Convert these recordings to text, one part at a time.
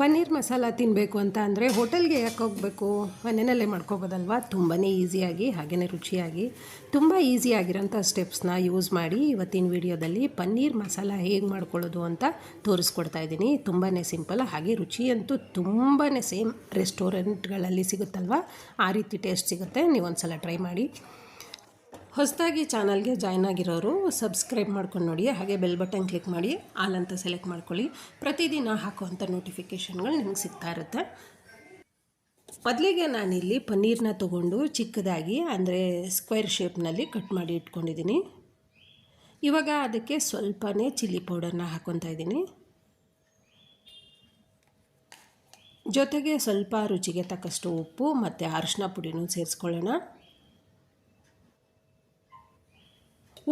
ಪನ್ನೀರ್ ಮಸಾಲ ತಿನ್ನಬೇಕು ಅಂತ ಅಂದರೆ ಹೋಟೆಲ್ಗೆ ಯಾಕೆ ಹೋಗಬೇಕು, ಮನೆಯಲ್ಲೇ ಮಾಡ್ಕೋಬೋದಲ್ವ. ತುಂಬಾ ಈಸಿಯಾಗಿ ಹಾಗೆಯೇ ರುಚಿಯಾಗಿ ತುಂಬ ಈಸಿಯಾಗಿರೋಂಥ ಸ್ಟೆಪ್ಸ್ನ ಯೂಸ್ ಮಾಡಿ ಇವತ್ತಿನ ವಿಡಿಯೋದಲ್ಲಿ ಪನ್ನೀರ್ ಮಸಾಲ ಹೇಗೆ ಮಾಡ್ಕೊಳ್ಳೋದು ಅಂತ ತೋರಿಸ್ಕೊಡ್ತಾ ಇದ್ದೀನಿ. ತುಂಬಾ ಸಿಂಪಲ್, ಹಾಗೆ ರುಚಿ ಅಂತೂ ತುಂಬಾ ಸೇಮ್ ರೆಸ್ಟೋರೆಂಟ್ಗಳಲ್ಲಿ ಸಿಗುತ್ತಲ್ವ ಆ ರೀತಿ ಟೇಸ್ಟ್ ಸಿಗುತ್ತೆ. ನೀವು ಒಂದು ಸಲ ಟ್ರೈ ಮಾಡಿ. ಹೊಸದಾಗಿ ಚಾನಲ್ಗೆ ಜಾಯ್ನ್ ಆಗಿರೋರು ಸಬ್ಸ್ಕ್ರೈಬ್ ಮಾಡ್ಕೊಂಡು ನೋಡಿ, ಹಾಗೆ ಬೆಲ್ ಬಟನ್ ಕ್ಲಿಕ್ ಮಾಡಿ ಆಲ್ ಅಂತ ಸೆಲೆಕ್ಟ್ ಮಾಡ್ಕೊಳ್ಳಿ. ಪ್ರತಿದಿನ ಹಾಕುವಂಥ ನೋಟಿಫಿಕೇಷನ್ಗಳು ನಿಮ್ಗೆ ಸಿಗ್ತಾ ಇರುತ್ತೆ. ಮೊದಲಿಗೆ ನಾನಿಲ್ಲಿ ಪನ್ನೀರನ್ನ ತೊಗೊಂಡು ಚಿಕ್ಕದಾಗಿ ಅಂದರೆ ಸ್ಕ್ವೇರ್ ಶೇಪ್ನಲ್ಲಿ ಕಟ್ ಮಾಡಿ ಇಟ್ಕೊಂಡಿದ್ದೀನಿ. ಇವಾಗ ಅದಕ್ಕೆ ಸ್ವಲ್ಪನೇ ಚಿಲ್ಲಿ ಪೌಡರ್ನ ಹಾಕ್ಕೊತಾ ಇದ್ದೀನಿ. ಜೊತೆಗೆ ಸ್ವಲ್ಪ ರುಚಿಗೆ ತಕ್ಕಷ್ಟು ಉಪ್ಪು ಮತ್ತು ಅರಿಶಿನ ಪುಡಿನೂ ಸೇರಿಸ್ಕೊಳ್ಳೋಣ.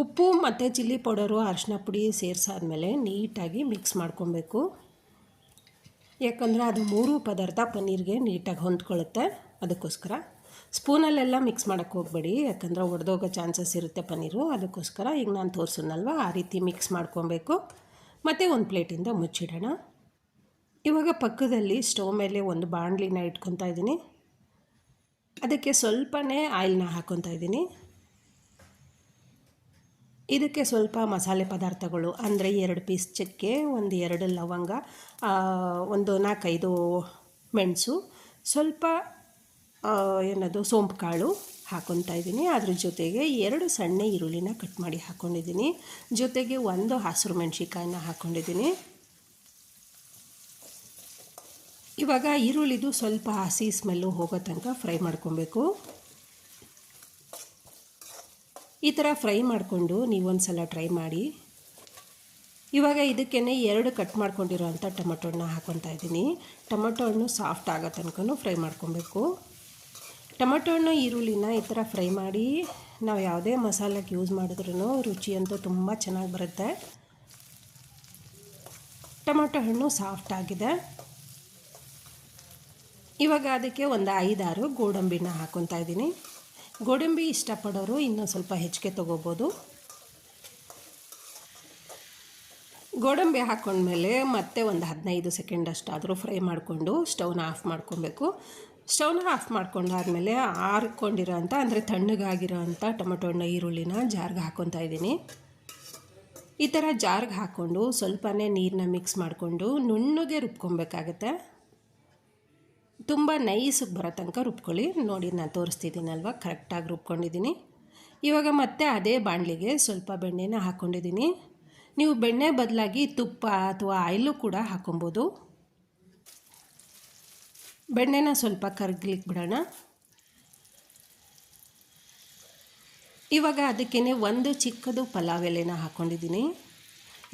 ಉಪ್ಪು ಮತ್ತು ಚಿಲ್ಲಿ ಪೌಡರು ಅರಿಶಿನ ಪುಡಿ ಸೇರಿಸಾದ್ಮೇಲೆ ನೀಟಾಗಿ ಮಿಕ್ಸ್ ಮಾಡ್ಕೊಬೇಕು. ಯಾಕಂದರೆ ಅದು ಮೂರು ಪದಾರ್ಥ ಪನ್ನೀರ್ಗೆ ನೀಟಾಗಿ ಹೊಂದ್ಕೊಳ್ಳುತ್ತೆ. ಅದಕ್ಕೋಸ್ಕರ ಸ್ಪೂನಲ್ಲೆಲ್ಲ ಮಿಕ್ಸ್ ಮಾಡೋಕ್ಕೆ ಹೋಗಬೇಡಿ, ಯಾಕಂದರೆ ಒಡೆದೋಗೋ ಚಾನ್ಸಸ್ ಇರುತ್ತೆ ಪನ್ನೀರು. ಅದಕ್ಕೋಸ್ಕರ ಈಗ ನಾನು ತೋರಿಸೋನಲ್ವ ಆ ರೀತಿ ಮಿಕ್ಸ್ ಮಾಡ್ಕೊಬೇಕು. ಮತ್ತು ಒಂದು ಪ್ಲೇಟಿಂದ ಮುಚ್ಚಿಡೋಣ. ಇವಾಗ ಪಕ್ಕದಲ್ಲಿ ಸ್ಟವ್ ಮೇಲೆ ಒಂದು ಬಾಣಲಿನ ಇಟ್ಕೊತಾ ಇದ್ದೀನಿ. ಅದಕ್ಕೆ ಸ್ವಲ್ಪನೇ ಆಯಿಲ್ನ ಹಾಕ್ಕೊತಾ ಇದ್ದೀನಿ. ಇದಕ್ಕೆ ಸ್ವಲ್ಪ ಮಸಾಲೆ ಪದಾರ್ಥಗಳು ಅಂದರೆ 2 ಪೀಸ್ ಚಕ್ಕೆ, ಒಂದು 2 ಲವಂಗ, ಒಂದು 4-5 ಮೆಣಸು, ಸ್ವಲ್ಪ ಸೋಂಪು ಕಾಳು ಹಾಕ್ಕೊತಾ ಇದ್ದೀನಿ. ಅದ್ರ ಜೊತೆಗೆ 2 ಸಣ್ಣ ಈರುಳ್ಳಿನ ಕಟ್ ಮಾಡಿ ಹಾಕ್ಕೊಂಡಿದ್ದೀನಿ. ಜೊತೆಗೆ 1 ಹಸಿರು ಮೆಣಸಿಕಾಯಿನ ಹಾಕ್ಕೊಂಡಿದ್ದೀನಿ. ಇವಾಗ ಈರುಳ್ಳಿದು ಸ್ವಲ್ಪ ಹಸಿ ಸ್ಮೆಲ್ಲು ಹೋಗೋ ತನಕ ಫ್ರೈ ಮಾಡ್ಕೊಬೇಕು. ಈ ಥರ ಫ್ರೈ ಮಾಡಿಕೊಂಡು ನೀವೊಂದು ಸಲ ಟ್ರೈ ಮಾಡಿ. ಇವಾಗ ಇದಕ್ಕೇ 2 ಕಟ್ ಮಾಡ್ಕೊಂಡಿರೋಂಥ ಟೊಮೊಟೊ ಹಣ್ಣು ಹಾಕ್ಕೊತಾ ಇದ್ದೀನಿ. ಟೊಮೊಟೊ ಹಣ್ಣು ಸಾಫ್ಟ್ ಆಗೋ ತನಕ ಫ್ರೈ ಮಾಡ್ಕೊಬೇಕು. ಟೊಮೊಟೊ ಹಣ್ಣು ಈರುಳ್ಳಿನ ಈ ಥರ ಫ್ರೈ ಮಾಡಿ ನಾವು ಯಾವುದೇ ಮಸಾಲೆಗೆ ಯೂಸ್ ಮಾಡಿದ್ರೂ ರುಚಿ ಅಂತೂ ತುಂಬ ಚೆನ್ನಾಗಿ ಬರುತ್ತೆ. ಟೊಮೊಟೊ ಹಣ್ಣು ಸಾಫ್ಟ್ ಆಗಿದೆ. ಇವಾಗ ಅದಕ್ಕೆ ಒಂದು 5-6 ಗೋಡಂಬಿನ ಹಾಕ್ಕೊತಾ ಇದ್ದೀನಿ. ಗೋಡಂಬಿ ಇಷ್ಟಪಡೋರು ಇನ್ನೂ ಸ್ವಲ್ಪ ಹೆಚ್ಚಿಗೆ ತೊಗೋಬೋದು. ಗೋಡಂಬಿ ಹಾಕ್ಕೊಂಡ್ಮೇಲೆ ಮತ್ತೆ ಒಂದು 15 ಸೆಕೆಂಡ್ ಅಷ್ಟಾದರೂ ಫ್ರೈ ಮಾಡಿಕೊಂಡು ಸ್ಟವ್ನ ಆಫ್ ಮಾಡ್ಕೊಬೇಕು. ಸ್ಟವ್ನ ಆಫ್ ಮಾಡ್ಕೊಂಡಾದ್ಮೇಲೆ ಆರ್ಕೊಂಡಿರೋಂಥ ಅಂದರೆ ತಣ್ಣಗಾಗಿರೋಂಥ ಟೊಮೊಟೊ ಹಣ್ಣು ಈರುಳ್ಳಿನ ಜಾರ್ಗೆ ಹಾಕ್ಕೊತಾ ಇದ್ದೀನಿ. ಈ ಥರ ಜಾರ್ಗೆ ಹಾಕ್ಕೊಂಡು ಸ್ವಲ್ಪನೇ ನೀರನ್ನ ಮಿಕ್ಸ್ ಮಾಡಿಕೊಂಡು ನುಣ್ಣಗೆ ರುಬ್ಕೊಬೇಕಾಗತ್ತೆ. ತುಂಬ ನೈಸಿಗೆ ಬರೋ ತನಕ ರುಬ್ಕೊಳ್ಳಿ. ನೋಡಿ ನಾನು ತೋರಿಸ್ತಿದ್ದೀನಲ್ವ, ಕರೆಕ್ಟಾಗಿ ರುಬ್ಕೊಂಡಿದ್ದೀನಿ. ಇವಾಗ ಮತ್ತೆ ಅದೇ ಬಾಣಲಿಗೆ ಸ್ವಲ್ಪ ಬೆಣ್ಣೆನ ಹಾಕ್ಕೊಂಡಿದ್ದೀನಿ. ನೀವು ಬೆಣ್ಣೆ ಬದಲಾಗಿ ತುಪ್ಪ ಅಥವಾ ಆಯಿಲು ಕೂಡ ಹಾಕ್ಕೊಬೋದು. ಬೆಣ್ಣೆನ ಸ್ವಲ್ಪ ಕರಗ್ಲಿಕ್ಕೆ ಬಿಡೋಣ. ಇವಾಗ ಅದಕ್ಕೇ 1 ಚಿಕ್ಕದು ಪಲಾವ್ ಎಲೆನ ಹಾಕ್ಕೊಂಡಿದ್ದೀನಿ.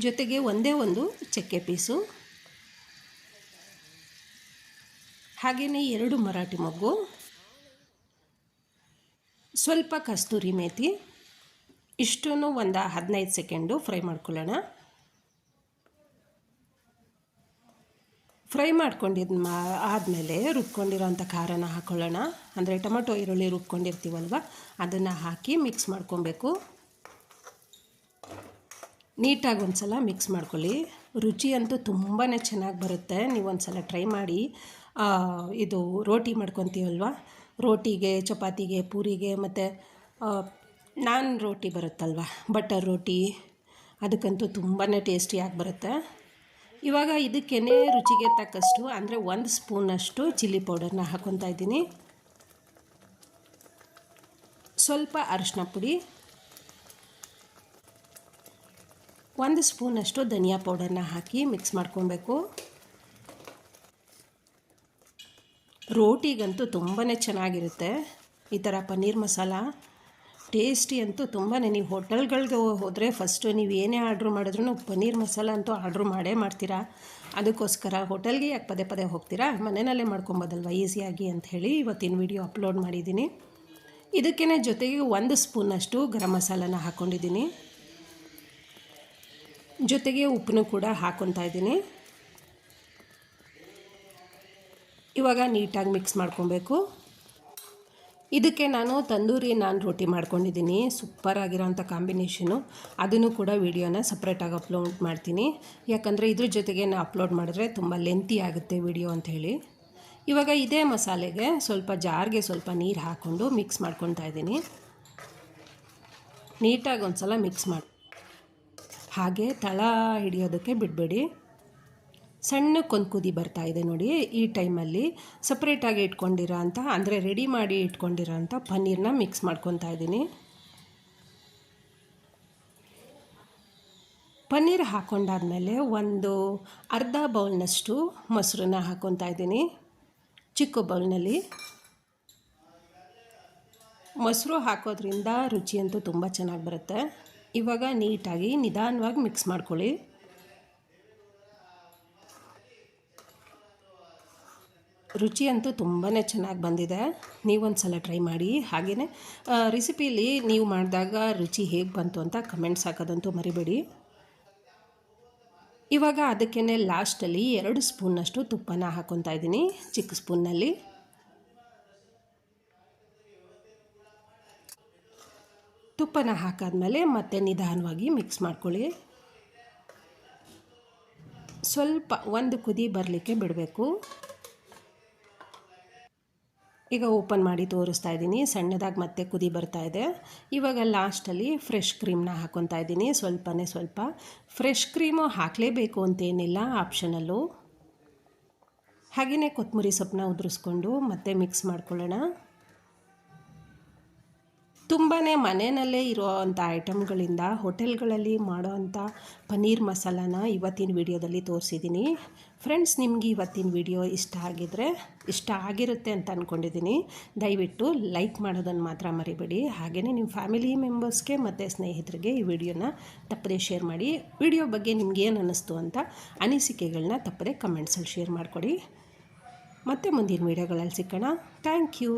ಜೊತೆಗೆ ಒಂದೇ ಒಂದು ಚಕ್ಕೆ ಪೀಸು, ಹಾಗೆಯೇ 2 ಮರಾಠಿ ಮೊಗ್ಗು, ಸ್ವಲ್ಪ ಕಸ್ತೂರಿ ಮೇಥಿ, ಇಷ್ಟನ್ನು ಒಂದು 15 ಸೆಕೆಂಡು ಫ್ರೈ ಮಾಡ್ಕೊಳ್ಳೋಣ. ಫ್ರೈ ಆದಮೇಲೆ ರುಬ್ಕೊಂಡಿರೋಂಥ ಖಾರನ ಹಾಕ್ಕೊಳ್ಳೋಣ. ಅಂದರೆ ಟೊಮೊಟೊ ಈರುಳ್ಳಿ ರುಬ್ಕೊಂಡಿರ್ತೀವಲ್ವ ಅದನ್ನು ಹಾಕಿ ಮಿಕ್ಸ್ ಮಾಡ್ಕೊಬೇಕು. ನೀಟಾಗಿ ಒಂದು ಸಲ ಮಿಕ್ಸ್ ಮಾಡ್ಕೊಳ್ಳಿ. ರುಚಿ ಅಂತೂ ತುಂಬಾ ಚೆನ್ನಾಗಿ ಬರುತ್ತೆ. ನೀವೊಂದು ಸಲ ಟ್ರೈ ಮಾಡಿ. ಇದು ರೋಟಿ ಮಾಡ್ಕೊತೀವಲ್ವ, ರೋಟಿಗೆ, ಚಪಾತಿಗೆ, ಪೂರಿಗೆ ಮತ್ತು ನಾನ್ ರೋಟಿ ಬರುತ್ತಲ್ವ, ಬಟರ್ ರೋಟಿ, ಅದಕ್ಕಂತೂ ತುಂಬಾ ಟೇಸ್ಟಿಯಾಗಿ ಬರುತ್ತೆ. ಇವಾಗ ಇದಕ್ಕೇ ರುಚಿಗೆ ತಕ್ಕಷ್ಟು ಅಂದರೆ 1 ಸ್ಪೂನಷ್ಟು ಚಿಲ್ಲಿ ಪೌಡರ್ನ ಹಾಕ್ಕೊತಾ ಇದ್ದೀನಿ. ಸ್ವಲ್ಪ ಅರಿಶಿನ ಪುಡಿ, 1 ಸ್ಪೂನಷ್ಟು ಧನಿಯಾ ಪೌಡರ್ನ ಹಾಕಿ ಮಿಕ್ಸ್ ಮಾಡ್ಕೊಬೇಕು. ರೋಟಿಗಂತೂ ತುಂಬಾ ಚೆನ್ನಾಗಿರುತ್ತೆ ಈ ಥರ ಪನ್ನೀರ್ ಮಸಾಲ. ಟೇಸ್ಟಿ ಅಂತೂ ತುಂಬಾ. ನೀವು ಹೋಟೆಲ್ಗಳಿಗೆ ಹೋದರೆ ಫಸ್ಟು ನೀವು ಏನೇ ಆರ್ಡ್ರ್ ಮಾಡಿದ್ರೂ ಪನ್ನೀರ್ ಮಸಾಲ ಅಂತೂ ಆರ್ಡ್ರ್ ಮಾಡ್ತೀರಾ. ಅದಕ್ಕೋಸ್ಕರ ಹೋಟೆಲ್ಗೆ ಯಾಕೆ ಪದೇ ಪದೇ ಹೋಗ್ತೀರಾ, ಮನೆಯಲ್ಲೇ ಮಾಡ್ಕೊಬೋದಲ್ವ ಈಸಿಯಾಗಿ ಅಂಥೇಳಿ ಇವತ್ತಿನ ವಿಡಿಯೋ ಅಪ್ಲೋಡ್ ಮಾಡಿದ್ದೀನಿ. ಇದಕ್ಕೇ ಜೊತೆಗೆ 1 ಸ್ಪೂನಷ್ಟು ಗರಂ ಮಸಾಲನ ಹಾಕ್ಕೊಂಡಿದ್ದೀನಿ. ಜೊತೆಗೆ ಉಪ್ಪನ್ನು ಕೂಡ ಹಾಕ್ಕೊತಾ ಇದ್ದೀನಿ. ಇವಾಗ ನೀಟಾಗಿ ಮಿಕ್ಸ್ ಮಾಡ್ಕೊಬೇಕು. ಇದಕ್ಕೆ ನಾನು ತಂದೂರಿ ನಾನ್ ರೋಟಿ ಮಾಡ್ಕೊಂಡಿದ್ದೀನಿ. ಸೂಪರ್ ಆಗಿರೋಂಥ ಕಾಂಬಿನೇಷನು. ಅದನ್ನು ಕೂಡ ವಿಡಿಯೋನ ಸಪ್ರೇಟಾಗಿ ಅಪ್ಲೋಡ್ ಮಾಡ್ತೀನಿ. ಯಾಕಂದರೆ ಇದ್ರ ಜೊತೆಗೆ ಅಪ್ಲೋಡ್ ಮಾಡಿದ್ರೆ ತುಂಬ ಲೆಂತಿ ಆಗುತ್ತೆ ವಿಡಿಯೋ ಅಂಥೇಳಿ. ಇವಾಗ ಇದೇ ಮಸಾಲೆಗೆ ಸ್ವಲ್ಪ ಜಾರ್ಗೆ ಸ್ವಲ್ಪ ನೀರು ಹಾಕ್ಕೊಂಡು ಮಿಕ್ಸ್ ಮಾಡ್ಕೊತಾ ಇದ್ದೀನಿ. ನೀಟಾಗಿ ಒಂದು ಸಲ ಮಿಕ್ಸ್ ಮಾಡಿ ಹಾಗೆ ತಳ ಹಿಡಿಯೋದಕ್ಕೆ ಬಿಡಬೇಡಿ. ಸಣ್ಣಕ್ಕೊಂದು ಕುದಿ ಬರ್ತಾಯಿದೆ ನೋಡಿ. ಈ ಟೈಮಲ್ಲಿ ಸಪ್ರೇಟಾಗಿ ಇಟ್ಕೊಂಡಿರೋ ಅಂಥ ಅಂದರೆ ರೆಡಿ ಮಾಡಿ ಇಟ್ಕೊಂಡಿರೋ ಅಂಥ ಪನ್ನೀರನ್ನ ಮಿಕ್ಸ್ ಮಾಡ್ಕೊತಾ ಇದ್ದೀನಿ. ಪನ್ನೀರ್ ಹಾಕ್ಕೊಂಡಾದ್ಮೇಲೆ ಒಂದು ಅರ್ಧ ಬೌಲ್ನಷ್ಟು ಮೊಸರನ್ನ ಹಾಕ್ಕೊತಾ ಇದ್ದೀನಿ. ಚಿಕ್ಕ ಬೌಲ್ನಲ್ಲಿ ಮೊಸರು ಹಾಕೋದ್ರಿಂದ ರುಚಿಯಂತೂ ತುಂಬ ಚೆನ್ನಾಗಿ ಬರುತ್ತೆ. ಇವಾಗ ನೀಟಾಗಿ ನಿಧಾನವಾಗಿ ಮಿಕ್ಸ್ ಮಾಡ್ಕೊಳ್ಳಿ. ರುಚಿಯಂತೂ ತುಂಬಾ ಚೆನ್ನಾಗಿ ಬಂದಿದೆ. ನೀವೊಂದು ಸಲ ಟ್ರೈ ಮಾಡಿ. ಹಾಗೆಯೇ ರೆಸಿಪಿಲಿ ನೀವು ಮಾಡಿದಾಗ ರುಚಿ ಹೇಗೆ ಬಂತು ಅಂತ ಕಮೆಂಟ್ಸ್ ಹಾಕೋದಂತೂ ಮರಿಬೇಡಿ. ಇವಾಗ ಅದಕ್ಕೇ ಲಾಸ್ಟಲ್ಲಿ 2 ಸ್ಪೂನ್ನಷ್ಟು ತುಪ್ಪನ ಹಾಕ್ಕೊತಾ ಇದ್ದೀನಿ, ಚಿಕ್ಕ ಸ್ಪೂನ್ನಲ್ಲಿ. ತುಪ್ಪನ ಹಾಕಾದ್ಮೇಲೆ ಮತ್ತೆ ನಿಧಾನವಾಗಿ ಮಿಕ್ಸ್ ಮಾಡ್ಕೊಳ್ಳಿ. ಸ್ವಲ್ಪ ಒಂದು ಕುದಿ ಬರಲಿಕ್ಕೆ ಬಿಡಬೇಕು. ಈಗ ಓಪನ್ ಮಾಡಿ ತೋರಿಸ್ತಾ ಇದ್ದೀನಿ. ಸಣ್ಣದಾಗಿ ಮತ್ತೆ ಕುದಿ ಬರ್ತಾ ಇದೆ. ಇವಾಗ ಲಾಸ್ಟಲ್ಲಿ ಫ್ರೆಶ್ ಕ್ರೀಮ್ನ ಹಾಕ್ಕೊತಾ ಇದ್ದೀನಿ. ಸ್ವಲ್ಪ ಫ್ರೆಶ್ ಕ್ರೀಮು ಹಾಕಲೇಬೇಕು ಅಂತೇನಿಲ್ಲ, ಆಪ್ಷನಲ್ಲು. ಹಾಗೆಯೇ ಕೊತ್ತಂಬರಿ ಸೊಪ್ಪನ್ನ ಉದುರಿಸ್ಕೊಂಡು ಮತ್ತೆ ಮಿಕ್ಸ್ ಮಾಡ್ಕೊಳ್ಳೋಣ. ತುಂಬಾ ಮನೆಯಲ್ಲೇ ಇರೋವಂಥ ಐಟಮ್ಗಳಿಂದ ಹೋಟೆಲ್ಗಳಲ್ಲಿ ಮಾಡೋವಂಥ ಪನ್ನೀರ್ ಮಸಾಲಾನ ಇವತ್ತಿನ ವಿಡಿಯೋದಲ್ಲಿ ತೋರಿಸಿದ್ದೀನಿ. ಫ್ರೆಂಡ್ಸ್, ನಿಮಗೆ ಇವತ್ತಿನ ವಿಡಿಯೋ ಇಷ್ಟ ಆಗಿರುತ್ತೆ ಅಂತ ಅಂದ್ಕೊಂಡಿದ್ದೀನಿ. ದಯವಿಟ್ಟು ಲೈಕ್ ಮಾಡೋದನ್ನು ಮಾತ್ರ ಮರಿಬೇಡಿ. ಹಾಗೆಯೇ ನಿಮ್ಮ ಫ್ಯಾಮಿಲಿ ಮೆಂಬರ್ಸ್ಗೆ ಮತ್ತು ಸ್ನೇಹಿತರಿಗೆ ಈ ವಿಡಿಯೋನ ತಪ್ಪದೇ ಶೇರ್ ಮಾಡಿ. ವಿಡಿಯೋ ಬಗ್ಗೆ ನಿಮ್ಗೇನು ಅನ್ನಿಸ್ತು ಅಂತ ಅನಿಸಿಕೆಗಳನ್ನ ತಪ್ಪದೇ ಕಮೆಂಟ್ಸಲ್ಲಿ ಶೇರ್ ಮಾಡಿಕೊಡಿ. ಮತ್ತೆ ಮುಂದಿನ ವಿಡಿಯೋಗಳಲ್ಲಿ ಸಿಗೋಣ. Thank you.